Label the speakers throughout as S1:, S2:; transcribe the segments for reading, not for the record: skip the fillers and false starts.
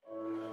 S1: Hallelujah.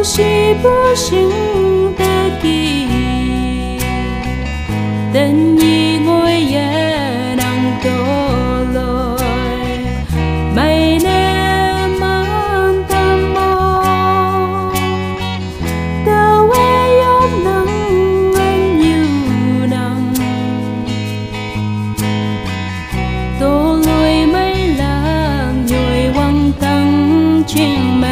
S1: 是不幸的记忆，等你我也能到来，没那么的梦，的唯有能有能，多累没冷，又望等情门。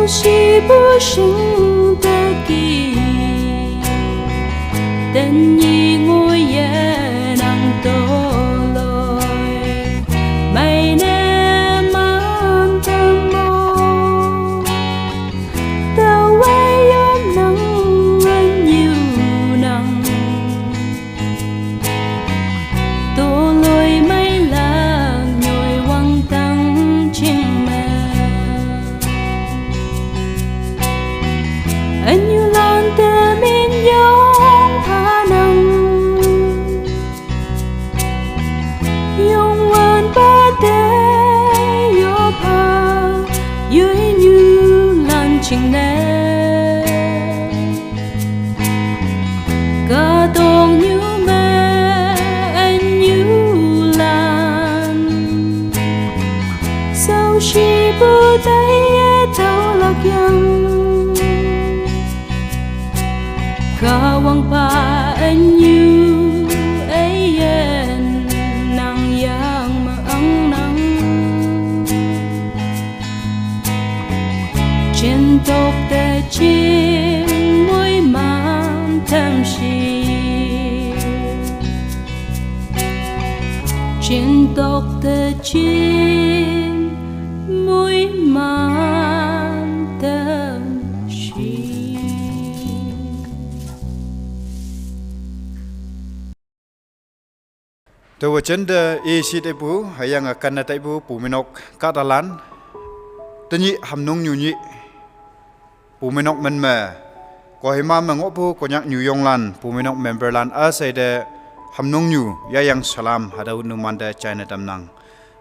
S1: 是不幸的记忆，等你我也能到来，没那么的梦，的唯有能有能，多累没冷，又望等情门。anh như lan tơ min yong tha nang yong wan ba te yo pa yui như lan ching ne ga dong như me anh như lan sao shi bu dai tao lạc yang kawang pa anyu ayen nang yang maang nang trên tóc ta chim môi mang thơm xì trên tóc ta chim môi mang thơm xì.
S2: Tawa chenda isi tepu hayang akan tepu puminok katalan tanyi hamnung nyunyi puminok menme ko hima mengopu konyak nyuyonglan puminok memberlan asaide hamnung nyu yayang salam hadau numanda China tamnang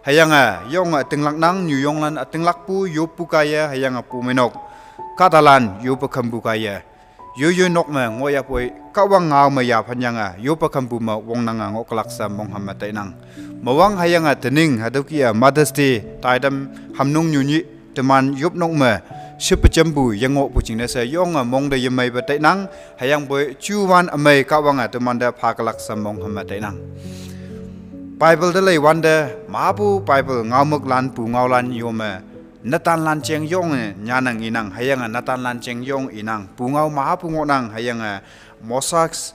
S2: hayang yong atinglak nang nyuyonglan atinglak pu yopu kaya hayang puminok katalan yopu kambu kaya yo nok ma ngoya poi kawang ngau ma ya phanyanga yo pakambu ma wong nanga ngok laksa mong hamma tainang mawang hayanga tening hadokia Mother's Day taidam hamnung nyunyi teman yop nok ma sepecembu yango pucingna sa yong mong de yemai ba tainang hayang boy chuwan amai kawanga temanda phakalaksa mong hamma tainang Bible de lei wanda mabu Bible ngaumuk lan pu ngau lan yoma Natan lan cheng yong nyanang inang hayang natan lan cheng yong inang pungau maha pungo nang hayang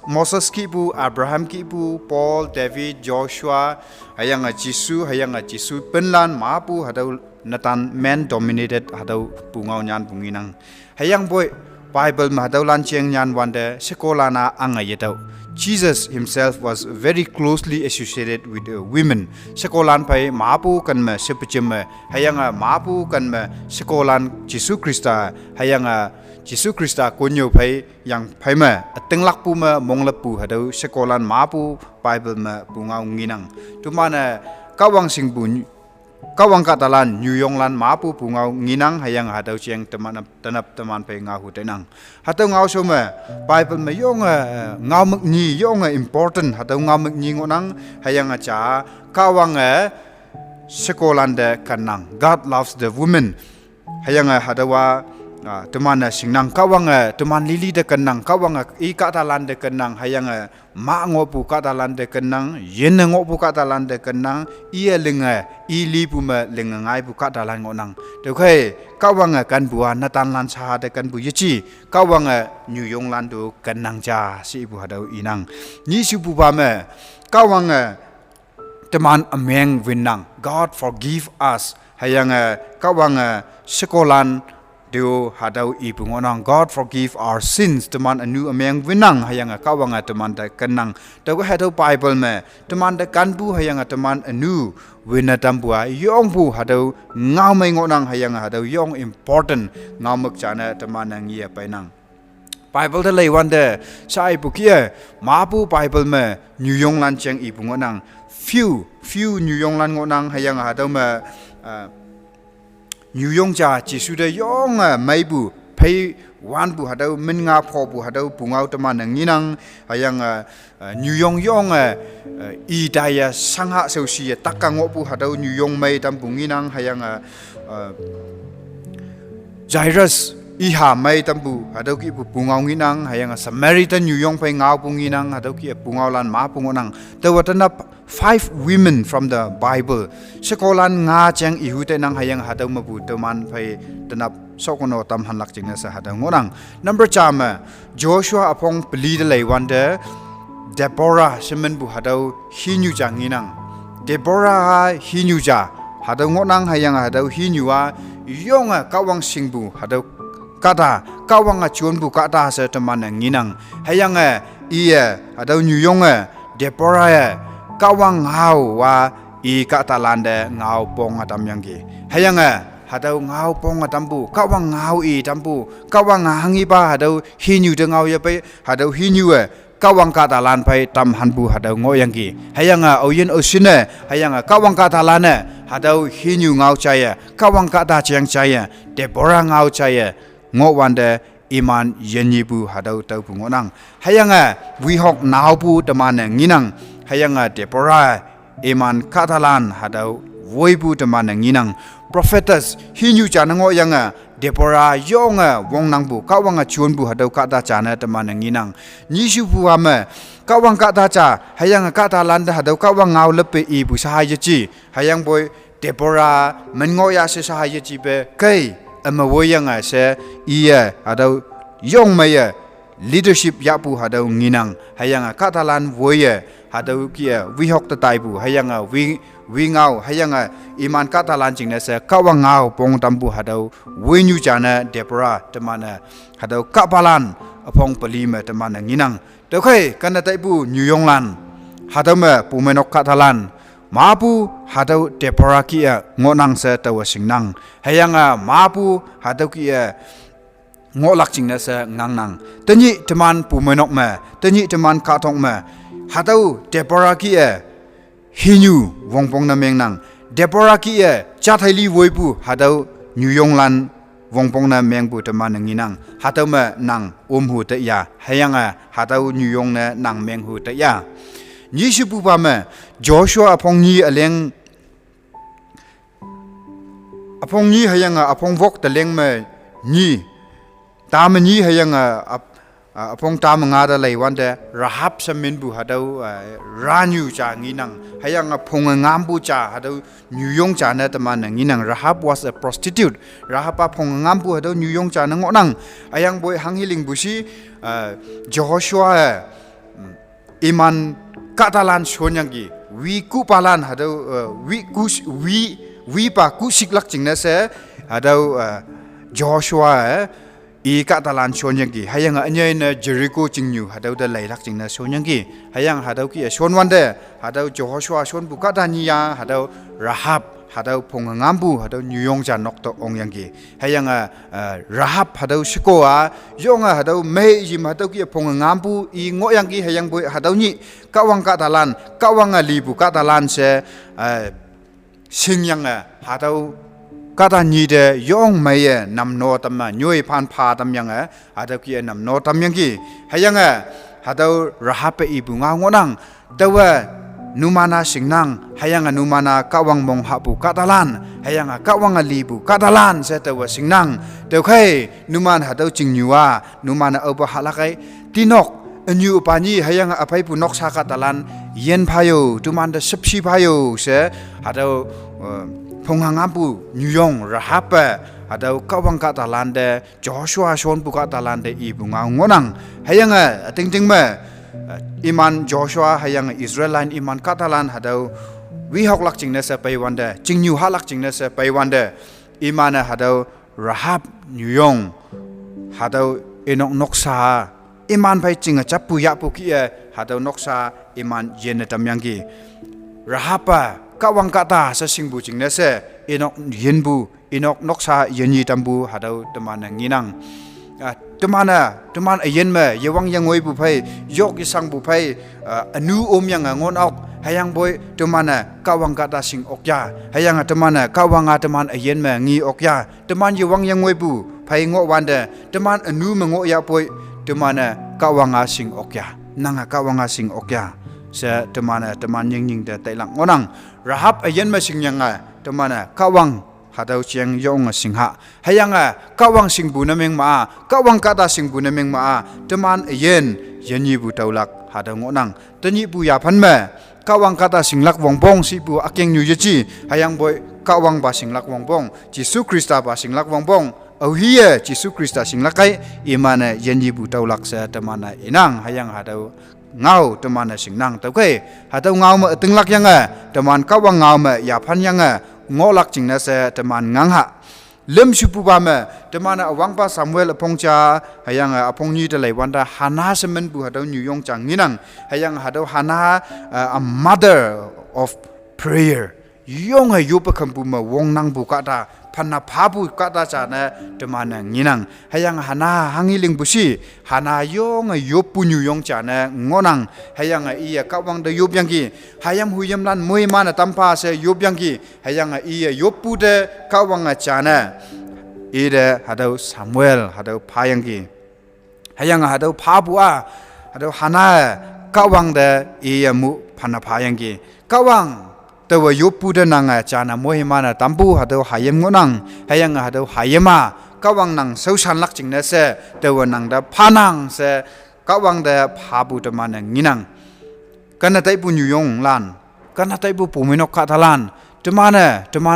S2: Moses kibu Abraham kibu Paul David Joshua hayang Jisu penlan maha pu hadau natan man dominated hadau pungau nyan punginang hayang boy Bible mahadau lan cheng nyan wanda sekolana anga yetau Jesus himself was very closely associated with women. Sekolan pai maapu kan ma sepecem hayanga maapu kan ma sekolan Jesu Krista hayanga Jesu Krista konyo pai yang pai ma atenglak pu ma monglapu hadau sekolan maapu Bible ma bungau nginang. Tumana kawang singbu kawang katalan nyuyonglan maapu bungau nginang hayang hadau cieng teman tanap teman pai ngahu tenang. Hadau ngau soma Bible ma yong ngau mekni yong important hadau ngau mekni ngonang hayang cha kawang sekolan de kanang. God loves the women hayang hadawa teman singnang kawang teman lili de kenang kawang I katalan de kenang hayang ma ngopu katalan de kenang yen ngopu katalan de kenang ia lenga I li pu ma lenga ngai pu katalan ngonang de khai kawang kan bua natan lan sa de kan bu yichi kawang New Yong lan du kenang ja si bu hadau inang ni su pu ba me kawang teman ameng winang God forgive us hayang kawang sekolan Deo hadau ibu ngonang God forgive our sins teman anu ameng winang hayang kawang teman da kenang da ko hadau Bible me teman da kanbu hayang teman anu winatam bua yong bu hadau ngau mai ngonang hayang hadau yong important ngau mek chana teman nang ia painang Bible da lei wan de sai bu kia ma bu Bible me New Yong lan cheng ibu ngonang few New Yong lan ngonang hayang hadau me New Yong cha chỉ số đây yong mấy bu pay one bu hadau min nga pho bu hadau bungau teman ngi nang hayang New Yong yong I daya sangha seusi takang bu hadau New Yong mai tam bungi nang hayang Jairus iha mai tam bu hadau ki bu bungau ngi nang hayang Samaritan New Yong pay ngau bungi nang hadau ki bungau lan ma bungonang tawatanap 5 women from the Bible sekolan nga chang ihute nang hayang hadau mabu teman phai tanap sokono tam hanlak chingna sa hadau ngorang number chama Joshua apong pli de lei wande Deborah semen bu hadau hinyu janginang Deborah hinyu ja hadau ngonang hayang hadau hinyua yonga kawang singbu hadau kata kawang chuan bu kata sa teman nginang hayang ia hadau nyuyong Deborah kawang ngau wa I katalan de ngau pong atam yang ki hayang hadau ngau pong atam bu kawang ngau I tampu kawang hangi ba hadau hinyu de ngau ya pe hadau hinyu kawang katalan pai tam hanbu hadau ngo yang ki hayang oyen osine hayang kawang katalan hadau hinyu ngau chaya kawang kata chiang chaya Deborah ngau chaya ngo wande iman yenyibu hadau tau pu ngonang hayang wihok nau pu teman nginang hayang Deborah iman katalan hadau woibu teman nginang prophetess hinyu chanango yang Deborah yong wong nang bu kawang chuan bu hadau kata chana teman nginang nisu bu ama kawang kata cha hayang katalan da hadau kawang ngau lepe ibu sahaya chi hayang boy Deborah mengo ya se sahaya chi be kai ama woyang se iya hadau yong maya leadership yapu hadau nginang hayang katalan woye hadau kia wihok tatai bu hayang wi ngau hayang iman katalan jingne se kawang ngau pong tambu hadau winyu jana Deborah temana hadau kapalan apong pelima temana nginang dekai kana tai bu New Yong lan hadau me pumenok katalan mapu hadau Deborah kia ngonang se tawasingnang hayang mapu hadau kia ngolak jingna sa ngangnang tanyi teman pumenok ma tanyi teman katong ma hadau Deborah ki hinyu wongpong na mengnang Deborah ki chathaili woipu hadau New Yong lan wongpong na mengbu teman nginang hadau ma nang omhu ta ya hayang hadau New Yong na nang menghu ta ya ni sipu pa ma Joshua apong ni aleng apong ni hayang apong vok ta leng ma ni tamani hayang apong tam nga da lei wan de Rahab samin bu hadau ranyu cha nginang hayang apong ngam bu cha hadau New Yong cha na taman nginang Rahab was a prostitute Rahab apong ngam bu hadau New Yong cha na ngonang ayang boy hanghiling busi Joshua iman katalan shonyang wi kupalan hadau wi pa kusiklak jingna se hadau Joshua katalan shonyang ki hayang anyai na Jericho jingnu hadau da lailak jingna shonyang ki hayang hadau ki shonwande hadau Joshua shon bu katania hadau Rahab hadau pongangambu hadau New Yong ja nokto ongyang ki hayang Rahab hadau shikoa yonga hadau mei jim hadau ki pongangambu I ngoyang ki hayang boy hadau ni kawang katalan kawang libu katalan se singyang hadau kata ni de yong meye nam no tamma nyoi phan pha tam yang hadau ki nam no tam yang ki hayang hadau Rahab ibu nga ngonang dawa นูมานาสิงนังให้ยังนูมานากะวังมงหะปูกะตะลันให้ยังกะวังลีปูกะตะลันเสตวสิงนังเตวไข่นูมานหะเตวจิงยูว่านูมานาเอาบะหะละไข่ตินกอันยูปานีให้ยังอภัยปูนกชากะตะลันเย็นพายุตุมันเดสิบชีพายุเสหะเตวพงหางามปูนิวยองระฮับหะเตวกะวังกะตะลันเดจอชัวชอนปูกะตะลันเดอีปูงางนังให้ยังติงๆเมอิมันจอชัวให้ยังอิสราเอลอิมันกาตาลันหาเดาวิหกลักจิงเนสไปวันเดจิงยูฮาลักจิงเนสไปวันเดอิมันหาเดาราฮับนิวยองหาเดาเอนกนกซาอิมันไปจิงจับปุยะปุกีหาเดานกซาอิมันเย็นตามยังกีราฮับกะวังกาตาสสิงบูจิงเนสเอนกเย็นบูเอนกนกซาเย็นยีตัมบูหาเดาตมันงีนังตมันเย็นเมยวังยังงวยบุไพยกยสังบุไพอนูอมยังงอนออกให้ยังบ่อยตมันกะวังกะตาสิงออกยาให้ยังตมันกะวังตมันเย็นเมงีออกยาตมันยวังยังงวยบุไพงอวันเดตมันอนูมงอยาป่วยตมันกะวังสิงออกยานังกะวังสิงออกยาเสตมันยิงแต่ไตลังงอนังระหับเย็นเมสิงยังตมันกะวังหาดาวเชียงยองสิงหะให้ยังกะวังสิงบุนเมงมากะวังกะตาสิงบุนเมงมาตมันเย็นยีบุตาวลักหาดาวงอนังตนี่บุยาพันเมกะวังกะตาสิงลักวงบงสิบุอักยังอยู่ยจีให้ยังบ่อยกะวังบาสิงลักวงบงจิสุคริสตาบาสิงลักวงบงเอาเฮียจิสุคริสตาสิงลักไกอิมันยีบุตาวลักเสตมันอินังให้ยังหาดาวเงาตมันสิงนังตะเกหาดาวเงาเมตึงลักยังตมันกะวังเงาเมยาพันยังงอลักจิงนะเสตมันงังหะเริ่มชุบบามตมันอวังปาซามูเอลพงจาให้ยังอพงยีตะไหลวันดาฮานาสมันบุหาดาวนิวยองจังงี้นังให้ยังหาดาวฮานาa mother of prayer ยองให้ยุบคัมบุมวงนังบุกะตาพันนาพาบุกะตาจานะตมันงี้นังให้ยังฮานาหังอิลิงบุชีฮานายองให้ยุบปุนิวยองจานะงอนังให้ยังอีกะวังเดยุบยังกีให้ยังหุยมลันมวยมันตัมพาเสยุบยังกีให้ยังยุบปุเดกะวังจานะอีเดหาดาวซามูเอลหาดาวพายังกีให้ยังหาดาวพาบัวหาดาวฮานากะวังเดมุพันนาพายังกีกะวังแต่ว่ายุบปูเดนังจานามวยมันตัมปูหาดาวหายมงนังให้ยังหาดาวหายมากะวังนังเซาชันลักจิงเนเสแต่ว่านังเดพานังเสกะวังเดพาบุตมันงี้นังกันนาไตปุญยุยงลานกันนาไตปุปูมินกคาทลานตมั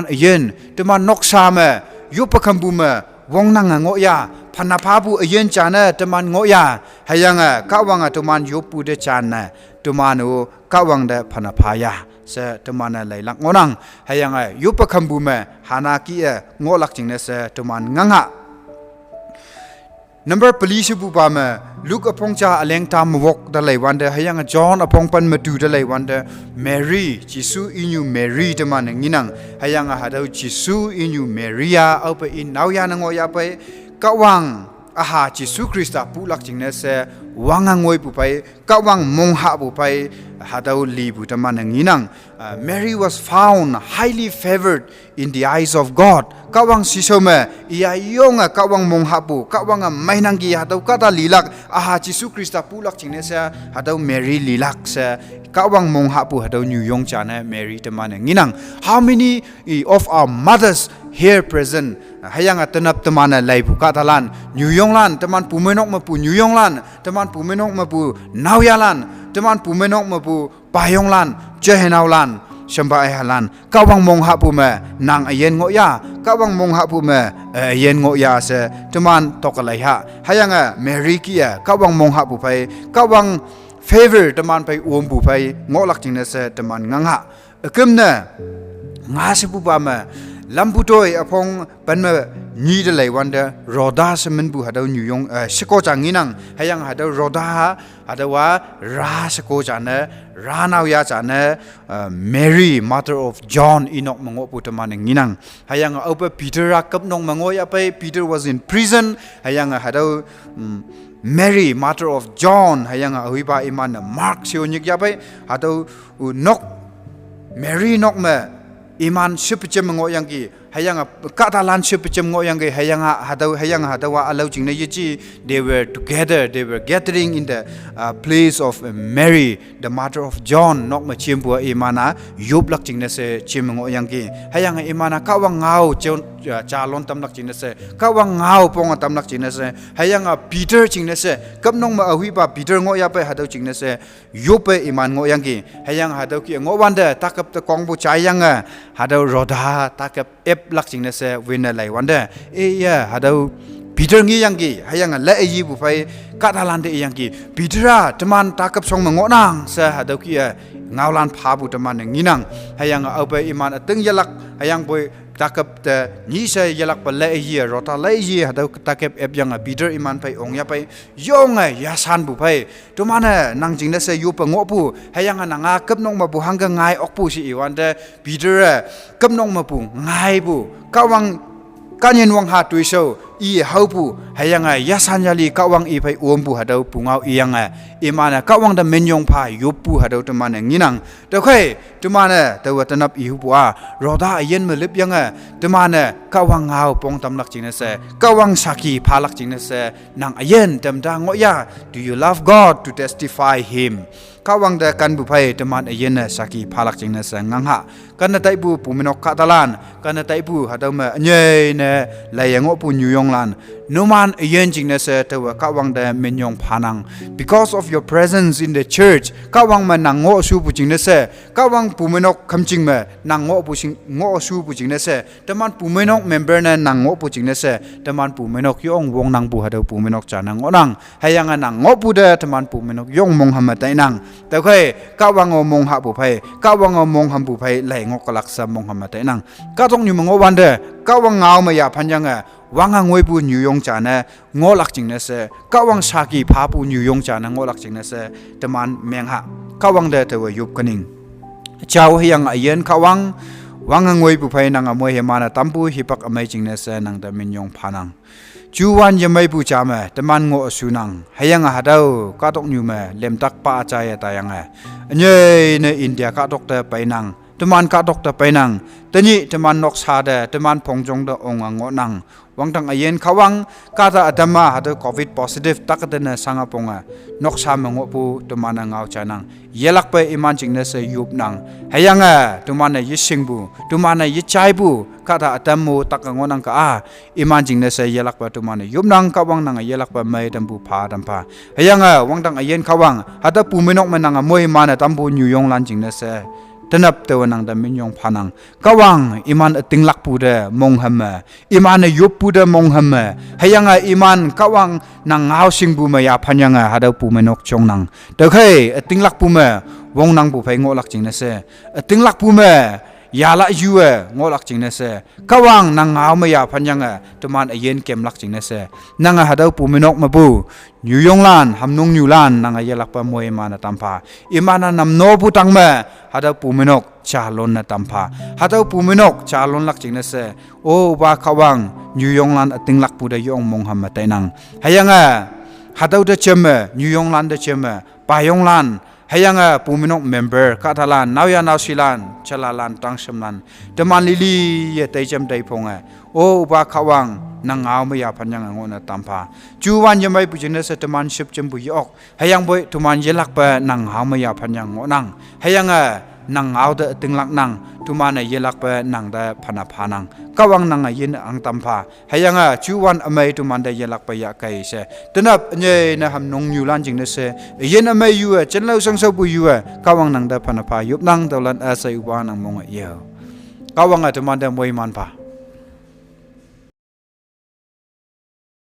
S2: นเย็นตมันนกชามยุบคัมบุมวงนังงอยาพันนาพาบุเย็นจานตมันงอยาให้ยังกะวังตมันยุบปูเดจานตมันกะวังเดพันนาพายาเสตมันไหลลักงอนังให้ยังยุบคัมบุมฮานากีงอลักจิงเนเสตมันงังหะ number police บุปามลูกอพงจาอเลงตามวกดะไหลวันเดให้ยังจอห์นอพงปันมาดูดะไหลวันเดแมรี่จิซูอินูแมรี่ตมันงี้นังให้ยังหาดาวจิซูอินูแมรี่ยาเอาไปอินนาวยานงอยาไปกะวังอาหาจิซูคริสต์ผู้ลักจิงเนเสวังงวยปุไปกะวังมงหะปุไปหาดาวลีบุตมันงี้นังMary was found highly favored in the eyes of God กะวังสิโซเมอียายงกะวังมงหะปุกะวังไม่นังกีหาดาวกะตาลีลักอาหาจิซูคริสต์ผู้ลักจิงเนเสหาดาวแมรี่ลีลักเสกะวังมงหะปุหาดาวนิวยองจานะแมรี่ตมันงี้นัง how many of our mothers here present ให้ยังตนับตมันไหลบุกะตาลันนิวยองลันตมันปูเมนกมาปูนิวยองลันตมันปูเมนกมาปูนาวยาลันตมันปูเมนกมาปูปายองลันเจเฮนาวลันชัมบะไอฮาลันกะวังมงหะปูเมนางเย็นงอยากะวังมงหะปูเมเย็นงอยาเสตมันตกไหลหะให้ยังเมริกีกะวังมงหะปูไปกะวังfavor ตมันไปอวมปูไปงอลักจิงเนเสตมันงังหะกึมเนงาสิปูปามลำพูโตยอพงเป็นมานีเดลัยวันเดรอดาสมันบุหาดาวนิวยองสกอจังงี้นังให้ยังหาดาวรอดาหาดาวราสกอจันเนรานาวยาจันเนMary mother of John อินอกมงอปุตมันงี้นังให้ยังเอาไปปีเตอร์รักกับน้องมงอยาไป Peter was in prison ให้ยังหาดาวMary mother of John ให้ยังเอาวิบาอิมันMark เชียวนิกยาไปหาดาวนก Mary นกเมอิมันชิบเจมงอยังกี hayang katalan ship chem ngo yang ge hayang hadawa allow jing na yichi they were together, they were gathering in the place of Mary the mother of John nok ma chim bu imana yup lak jing na se chim ngo yang ge hayang imana kawang ngau cha lon tam lak jing na se kawang ngau pong tam lak jing na se hayang Peter jing na se kap nong ma ahui ba Peter ngo ya pe hadaw jing na se yup pe iman ngo yang ge hayang hadaw ki ngo wan de takap ta kong bu chai yang hadaw roda takap ep lak jing na se win lai wan de ya hadaw Peter ngi yang gi hayang la yi bu phai katalan de yang gi Peter teman takap song ma ngo nang se hadaw ki ngau lan pha bu teman ngi nang hayang au pe iman ateng yalak hayang boy takap te ni se yalak pa la yi rota la yi hadaw takap ep yang Peter iman phai ong ya phai yong ya san bu phai teman nang jing na se yu pa ngo pu hayang na nga kap nong ma bu hang ga ngai ok pu si i wan de Peter kap nong ma pu ngai bu kawang kanyen wang ha tui so i hau pu hayang yasan yali kawang i phai om pu hadaw pungau iyang imana kawang da menyong pha yup pu hadaw teman nginang de khoi teman taw tanap i hu pu roda yen me lip yang teman kawang ngau pong tam lak jing na se kawang saki pha lak jing na se nang ayen tam da ngo ya do you love God to testify him kawang da kan bu phai teman ayen saki pha lak jing na se ngang ha kan na tai bu puminok katalan kan na tai bu hadaw ma nyei ne layang pu nyuyong lan numan yen jing na se taw kawang da menyong phanang because of your presence in the church kawang ma nang ngo su bu jing na se kawang puminok khamjing ma nang ngo bu sing ngo su bu jing na se teman puminok member na nang ngo bu jing na se teman puminok yong wong nang bu hadaw puminok cha nang onang hayang nang ngo bu da teman puminok yong mong ham tai nang taw khoi kawang mong ha bu phai kawang mong ham bu phai lai ngo kalak sa mong ham tai nang ka tong nyu ngo wan de kawang ngau ma ya phan yang wang ngoi bu nyu yong cha na ngo lak jing na se kawang saki pha bu nyu yong cha na ngo lak jing na se teman meng ha kawang de taw yup kaning chaw hyang ayen kawang wang ngoi bu phai nang amoi he mana tampu hipak amai jing na se nang da min yong phanang chuwan yamai bu cha ma teman ngo sunang hayang hadaw ka tok nyu ma lem tak pa cha ya ta yang anyei ne India ka tok ta pai nang teman ka tok ta pai nang tani teman nok sa de teman pongjong da ong ngo nang wang tang ayen khawang ka ta adama hadaw covid positive tak de na sanga ponga nok sa mango pu teman ngau cha nang yelak pe iman jing na se yup nang hayang teman yising bu teman yichai bu ka ta adamu tak ngo nang ka iman jing na se yelak pa teman yup nang kawang nang yelak pa mai dam bu pha dam pha hayang wang tang ayen khawang hada pu menok menang moi mana tam bu nyu yong lan jing na se tenap taw nang da min yong phanang kawang iman tinglak pu de mong ham iman yup pu de mong ham hayang iman kawang nang ngau sing bu ma ya phanyang hadaw pu menok chong nang de khei tinglak pu ma wong nang bu phai ngo lak jing na se tinglak pu ma ya la yu ngo lak jing na se kawang nang ngau ma ya phanyang teman ayen kem lak jing na se nang hadaw pu menok ma bu nyu yong lan hamnong nyu lan nang yelak pa moi mana tampa imana nam no pu tang ma hadaw pu menok cha lon na tampa hadaw pu menok cha lon lak jing na se o ba kawang nyu yong lan ating lak pu da yong mong ham tai nang hayang hadaw da chem nyu yong lan da chem pa yong lan hayang puminok member katalan nawya nawsilan chalalan tangsamlan teman lili ye taijam dai ponga o ba khawang nang ngau ma ya phanyang ngona tampa chuwan yamai pujine se teman ship chem bu yok hayang boy tuman yelak pa nang ngau ma ya phanyang ngonang hayang nang ngau da tinglak nang tuman yelak pa nang da phana phanang kawang nang yin ang tampa hayang chuwan amai tuman da yelak pa ya kai se tenap nye na ham nong nyu lan jing ne se yin amai yu chen lau sang so bu yu kawang nang da phana pha yup nang dolan asai wa nang mong ye kawang tuman da moi man pa